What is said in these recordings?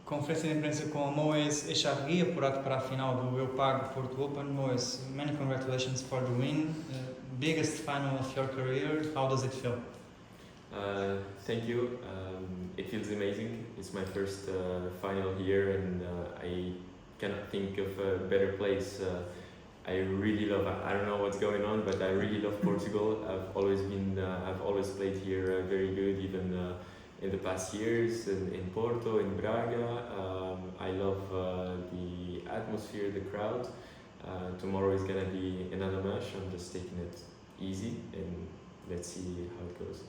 Conferência de imprensa com Moez, Echargui, apurado para a final do Eupago Porto Open. Moez, many congratulations for the win. Biggest final of your career. How does it feel? Thank you. It feels amazing. It's my first final here, and I cannot think of a better place. I really love. I don't know what's going on, but I really love Portugal. I've always played here very good, even in the past years in Porto, in Braga. I love the atmosphere, the crowd. Tomorrow is gonna be another match. I'm just taking it easy, and let's see how it goes.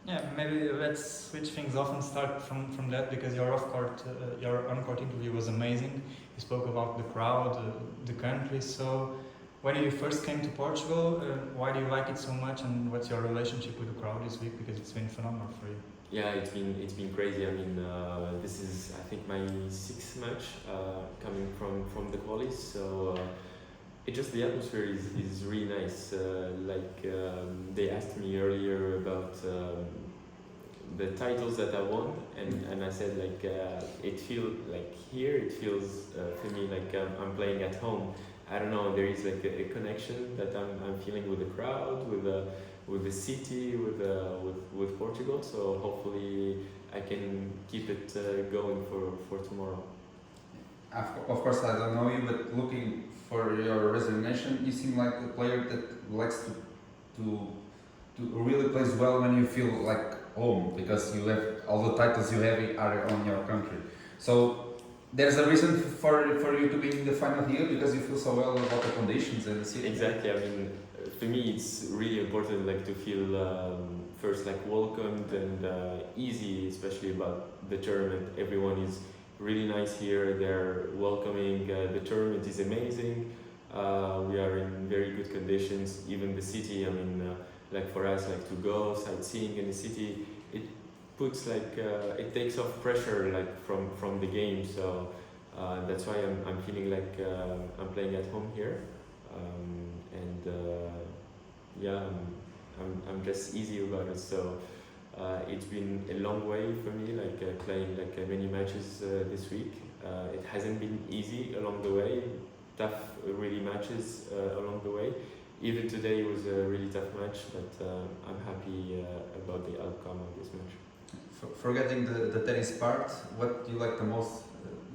Yeah, maybe let's switch things off and start from that, because your on-court interview was amazing. You spoke about the crowd, the country. So, when you first came to Portugal, why do you like it so much, and what's your relationship with the crowd this week? Because it's been phenomenal for you. Yeah, it's been crazy. I mean, this is I think my sixth match coming from the qualies. So. The atmosphere is really nice. They asked me earlier about the titles that I won, and I said it feels like here. It feels for me like I'm playing at home. I don't know. There is like a connection that I'm feeling with the crowd, with the city, with Portugal. So hopefully I can keep it going for tomorrow. Of course, I don't know you, but looking for your resignation, you seem like a player that likes to really plays well when you feel like home, because you have all the titles you have are on your country. So there's a reason for you to be in the final here, because you feel so well about the conditions and the city. Exactly. I mean, for me, it's really important to feel first welcomed and easy, especially about the tournament. Everyone is really nice here. They're welcoming. The tournament is amazing. We are in very good conditions. Even the city. I mean, for us, to go sightseeing in the city, it puts it takes off pressure from the game. So that's why I'm feeling I'm playing at home here, I'm just easy about it. So. It's been a long way for me, playing many matches this week. It hasn't been easy along the way, tough really matches along the way. Even today was a really tough match, but I'm happy about the outcome of this match. Forgetting the tennis part, what do you like the most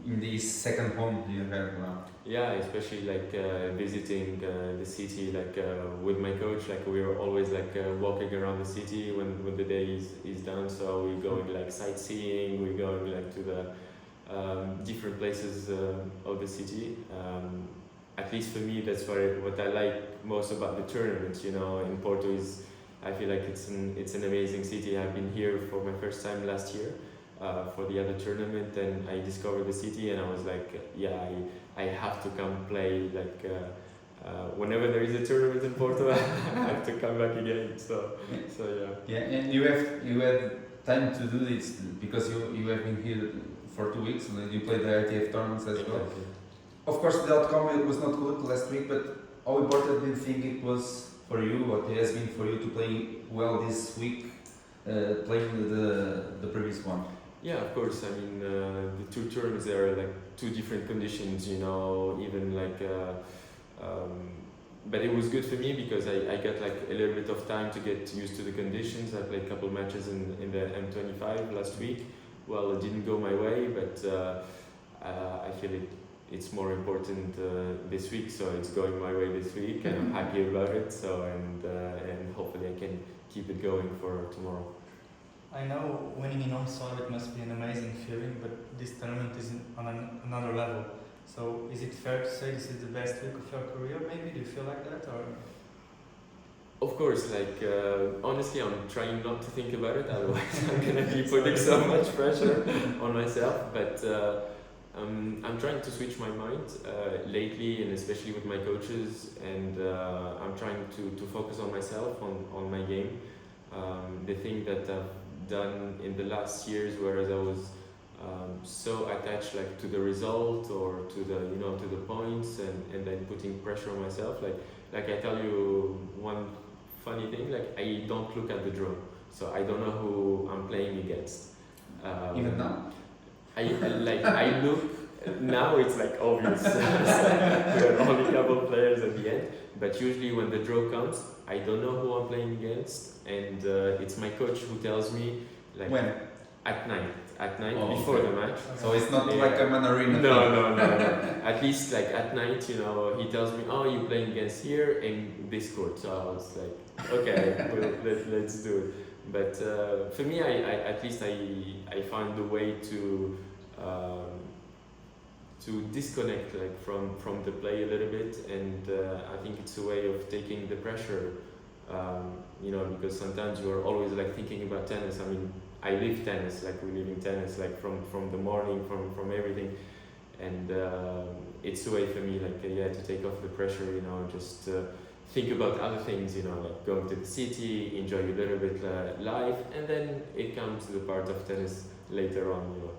in this second home you have now? Yeah, especially visiting the city with my coach. We are always walking around the city when the day is done. So we're going sightseeing. We're going to the different places of the city. At least for me, that's what I like most about the tournament. You know, in Porto I feel like it's an amazing city. I've been here for my first time last year. For the other tournament, and I discovered the city, and I was I have to come play whenever there is a tournament in Porto. I have to come back again. So yeah. Yeah, and you had time to do this because you have been here for 2 weeks, and you played the ITF tournaments as well. Of course, the outcome was not good last week, but how important do you think it was for you, what it has been for you to play well this week, playing the previous one? Yeah, of course. I mean, the two tournaments, they are two different conditions, you know, even but it was good for me because I got a little bit of time to get used to the conditions. I played a couple matches in the M25 last week. Well, it didn't go my way, but I feel it's more important this week, so it's going my way this week, and I'm happy about it. So and hopefully I can keep it going for tomorrow. I know winning in own soil, it must be an amazing feeling, but this tournament is on another level. So is it fair to say this is the best week of your career, maybe? Do you feel like that? Or? Of course, honestly, I'm trying not to think about it, otherwise I'm going to be putting so much pressure on myself. But I'm trying to switch my mind lately, and especially with my coaches, and I'm trying to focus on myself, on my game. The thing that I've done in the last years, whereas I was so attached to the result or to the points, and then putting pressure on myself. I tell you one funny thing, I don't look at the draw, so I don't know who I'm playing against. Even now? I look now it's like obvious. We are only a couple players at the end, but usually when the draw comes, I don't know who I'm playing against, and it's my coach who tells me like When? at night Oh, before okay. the match. So it's not like a Manarina. No. At least like at night, you know, he tells me, "Oh, you're playing against here in this court." So I was like, "Okay, well, let's do it." But for me, I at least I found a way to disconnect like from the play a little bit, and I think it's a way of taking the pressure. You know, because sometimes you are always like thinking about tennis. I mean, I live tennis, like we live in tennis, like from the morning, from everything, and it's a way for me, like to take off the pressure, you know, just think about other things, you know, like going to the city, enjoy a little bit life, and then it comes to the part of tennis later on, you know.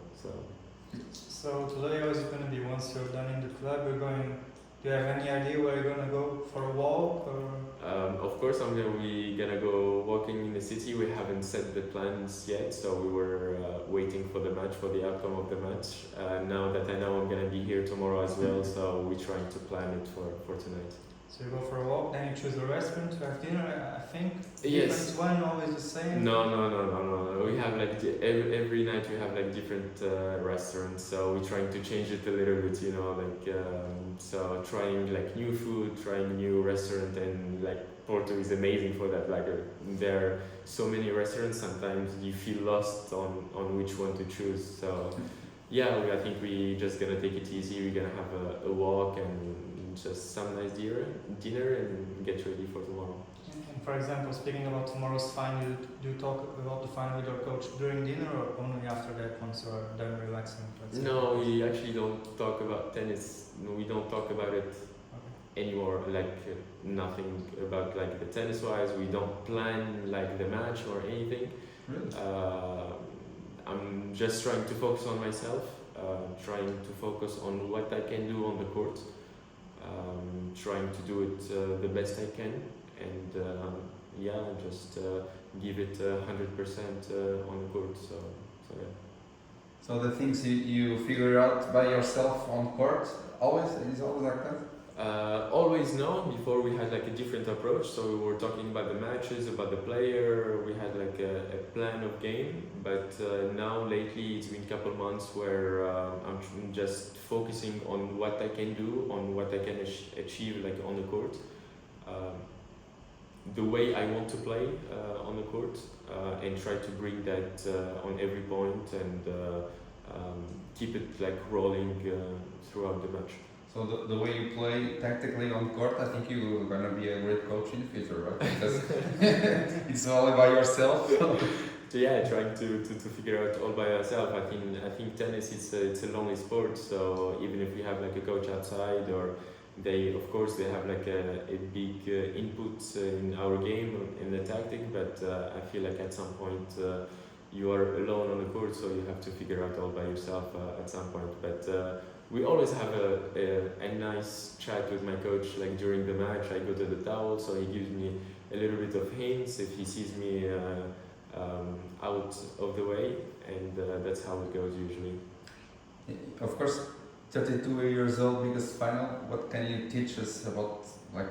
So today, how is it going to be? Once you're done in the club, you're going. Do you have any idea where you're gonna go for a walk or? Of course, we're gonna go walking in the city. We haven't set the plans yet, so we were waiting for the match, for the outcome of the match. Now that I know I'm gonna be here tomorrow as well, so we're trying to plan it for tonight. So you go for a walk, then you choose a restaurant to have dinner. I think. Yes. Different one, always the same. No. We have like every night we have like different restaurants, so we're trying to change it a little bit, you know, like so trying like new food, trying new restaurant, and like Porto is amazing for that. Like there are so many restaurants, sometimes you feel lost on which one to choose. So yeah, I think we just gonna take it easy. We're gonna have a walk and just some nice dinner and get ready for tomorrow. And for example, speaking about tomorrow's final, do you talk about the final with your coach during dinner or only after that once you are done relaxing? No, we actually don't talk about tennis. We don't talk about it anymore. Like nothing about like the tennis wise. We don't plan like the match or anything. Really? I'm just trying to focus on myself. Trying to focus on what I can do on the court. Trying to do it the best I can, and just give it 100% on the court. So yeah. So the things you figure out by yourself on court always like that? Always no. Before we had like a different approach, so we were talking about the matches, about the player. We had like a plan of game, but now lately it's been a couple months where I'm just focusing on what I can do, on what I can achieve like on the court, the way I want to play on the court, and try to bring that on every point and keep it like rolling throughout the match. So the way you play tactically on court, I think you're gonna be a great coach in the future, right? Because it's all by yourself. So yeah, trying to figure out all by yourself. I think tennis it's a lonely sport. So even if we have like a coach outside, or they have like a big input in our game in the tactic, but I feel like at some point you are alone on the court, so you have to figure out all by yourself at some point. But we always have a nice chat with my coach, like during the match. I go to the towel, so he gives me a little bit of hints if he sees me out of the way, and that's how it goes usually. Of course, 32 years old, biggest final. What can you teach us about, like,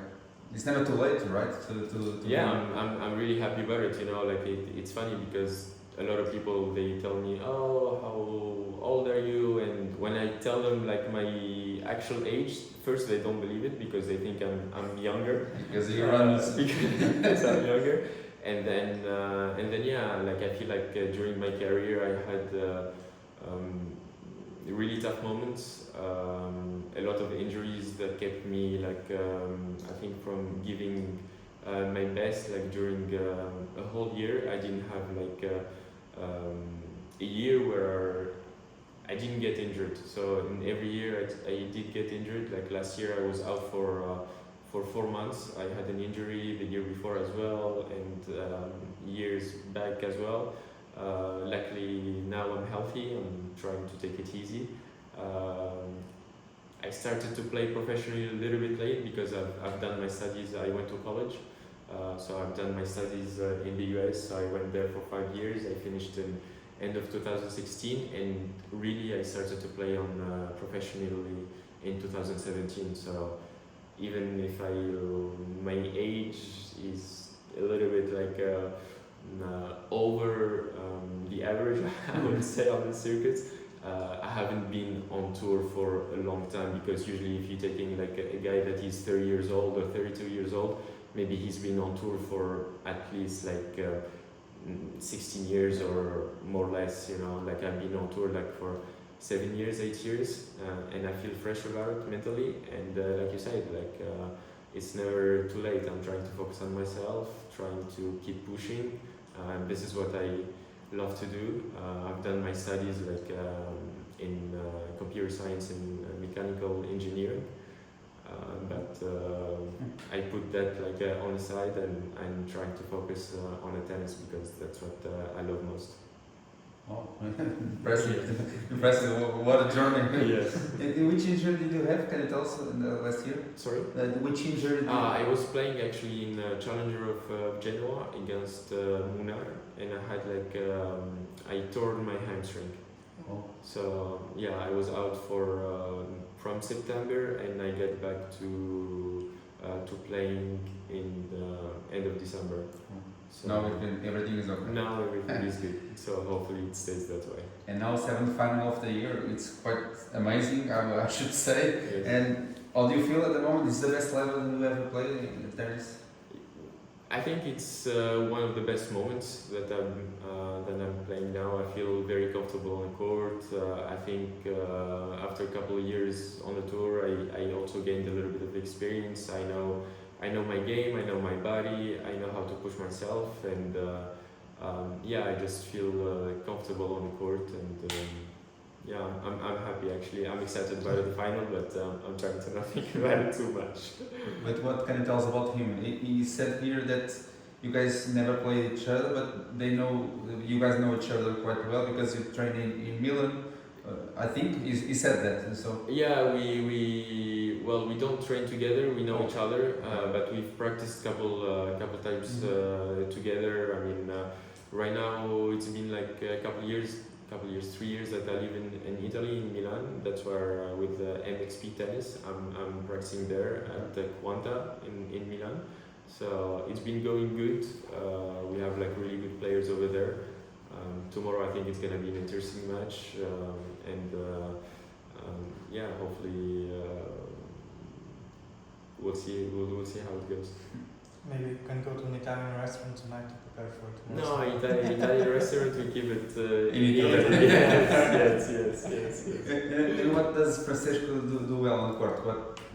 it's never too late, right? To yeah, I'm really happy about it. You know, like it's funny because a lot of people, they tell me, "Oh, how old are you?" And when I tell them like my actual age, first they don't believe it because they think I'm younger. Because you run. Because I'm younger, and then yeah, like I feel like during my career I had really tough moments, a lot of injuries that kept me like I think from giving my best. Like during a whole year, I didn't have like a year where I didn't get injured. So in every year I did get injured. Like last year I was out for 4 months. I had an injury the year before as well, and years back as well. Luckily now I'm healthy. I'm trying to take it easy. I started to play professionally a little bit late because I've done my studies. I went to college. So I've done my studies in the US. So I went there for 5 years. I finished end of 2016, and really I started to play on professionally in 2017. So even if my age is a little bit like over the average, I would say, on the circuit. I haven't been on tour for a long time, because usually if you're taking like a guy that is 30 years old or 32 years old, maybe he's been on tour for at least like 16 years or more or less, you know, like I've been on tour like for 7 years, 8 years, and I feel fresh about it mentally, and like you said, like it's never too late. I'm trying to focus on myself, trying to keep pushing, and this is what I love to do. I've done my studies like in computer science and mechanical engineering, but I put that like on the side, and I'm trying to focus on the tennis, because that's what I love most. Oh, impressive! Impressive! What a journey! Yes. Which injury did you have? Can you tell us in the last year? Sorry? Which injury? Did you I was playing actually in Challenger of Genoa against Munar, and I had like I tore my hamstring. Oh. So yeah, I was out for from September, and I get back to playing in the end of December. So now everything is okay. now everything is good. So hopefully it stays that way. And now seventh final of the year. It's quite amazing, I should say. Yes. And how do you feel at the moment? Is the best level you ever played in tennis? I think it's one of the best moments that I'm playing now. I feel very comfortable on the court. I think after a couple of years on the tour, I also gained a little bit of experience. I know my game, I know my body, I know how to push myself, and yeah, I just feel comfortable on the court, and yeah, I'm happy actually. I'm excited about the final, but I'm trying to not think about it too much. But what can you tell us about him? He said here that you guys never played each other, but you guys know each other quite well because you train in Milan. I think he said that. So yeah, we don't train together. We know each other, but we've practiced couple times together. I mean, right now it's been like a couple years, 3 years that I live in Italy, in Milan. That's where with MXP tennis, I'm practicing there at the Quanta in Milan. So it's been going good. We have like really good players over there. Tomorrow I think it's gonna be an interesting match, and yeah, hopefully we'll see how it goes. Maybe you can go to an Italian restaurant tonight to prepare for it. No, Italian restaurant, we keep it in Italy. Yes. And what does Francesco do well on the court?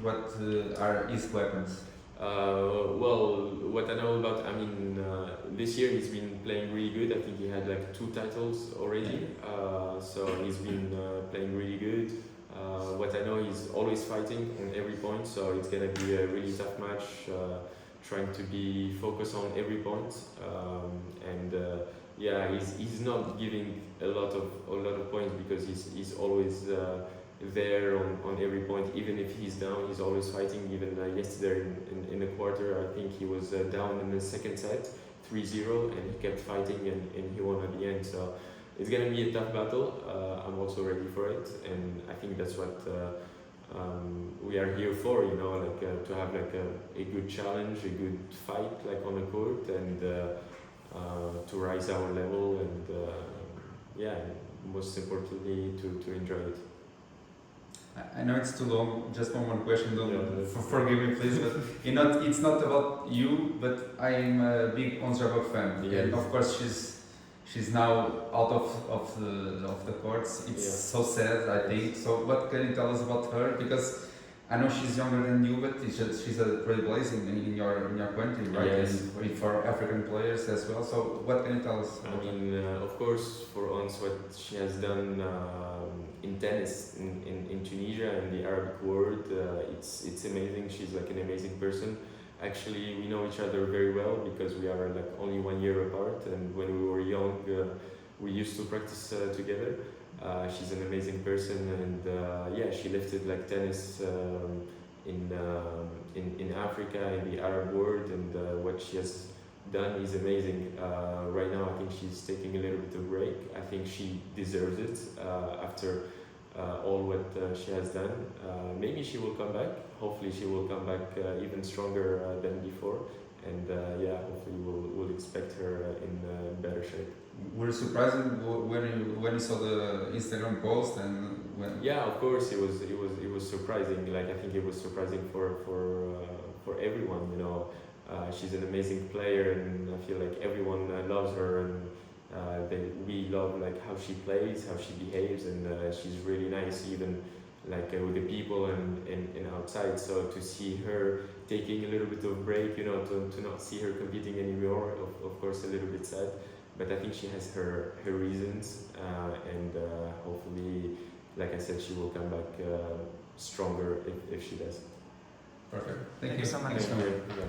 What are his weapons? Well, what I know about, I mean, this year he's been playing really good. I think he had like 2 titles already. So he's been playing really good. What I know, he's always fighting on every point. So it's gonna be a really tough match. Trying to be focused on every point. And yeah, he's not giving a lot of points, because he's always there on every point. Even if he's down, he's always fighting. Even yesterday in the quarter, I think he was down in the second set 3-0, and he kept fighting, and he won at the end. So it's gonna be a tough battle. I'm also ready for it, and I think that's what we are here for, you know, like to have like a good challenge, a good fight like on the court, and to rise our level, and yeah, most importantly to enjoy it. I know it's too long. Just one more question. Forgive me, please. But it's not about you. But I'm a big Onzrabov fan, yes. And of course she's now out of the courts. It's so sad, I think. So what can you tell us about her? Because I know she's younger than you, but she's a trailblazing in your country, right? Yes. And for African players as well. So what can you tell us? I mean, of course, for Ons, what she has done in tennis in Tunisia and the Arabic world, it's amazing. She's like an amazing person. Actually, we know each other very well because we are like only 1 year apart, and when we were young, we used to practice together. She's an amazing person, and yeah, she lifted like tennis in Africa, in the Arab world, and what she has done is amazing. Right now, I think she's taking a little bit of break. I think she deserves it after all what she has done. Maybe she will come back. Hopefully, she will come back even stronger than before. And yeah, hopefully we'll expect her in better shape. Were you surprised when you saw the Instagram post and when? Yeah, of course it was surprising. Like I think it was surprising for everyone. You know, she's an amazing player, and I feel like everyone loves her, and we love like how she plays, how she behaves, and she's really nice even like with the people and outside. So to see her taking a little bit of break, you know, to not see her competing anymore, of course a little bit sad. But I think she has her reasons, and hopefully, like I said, she will come back stronger if she does. Perfect. Thank you so much. Thank you. Yeah.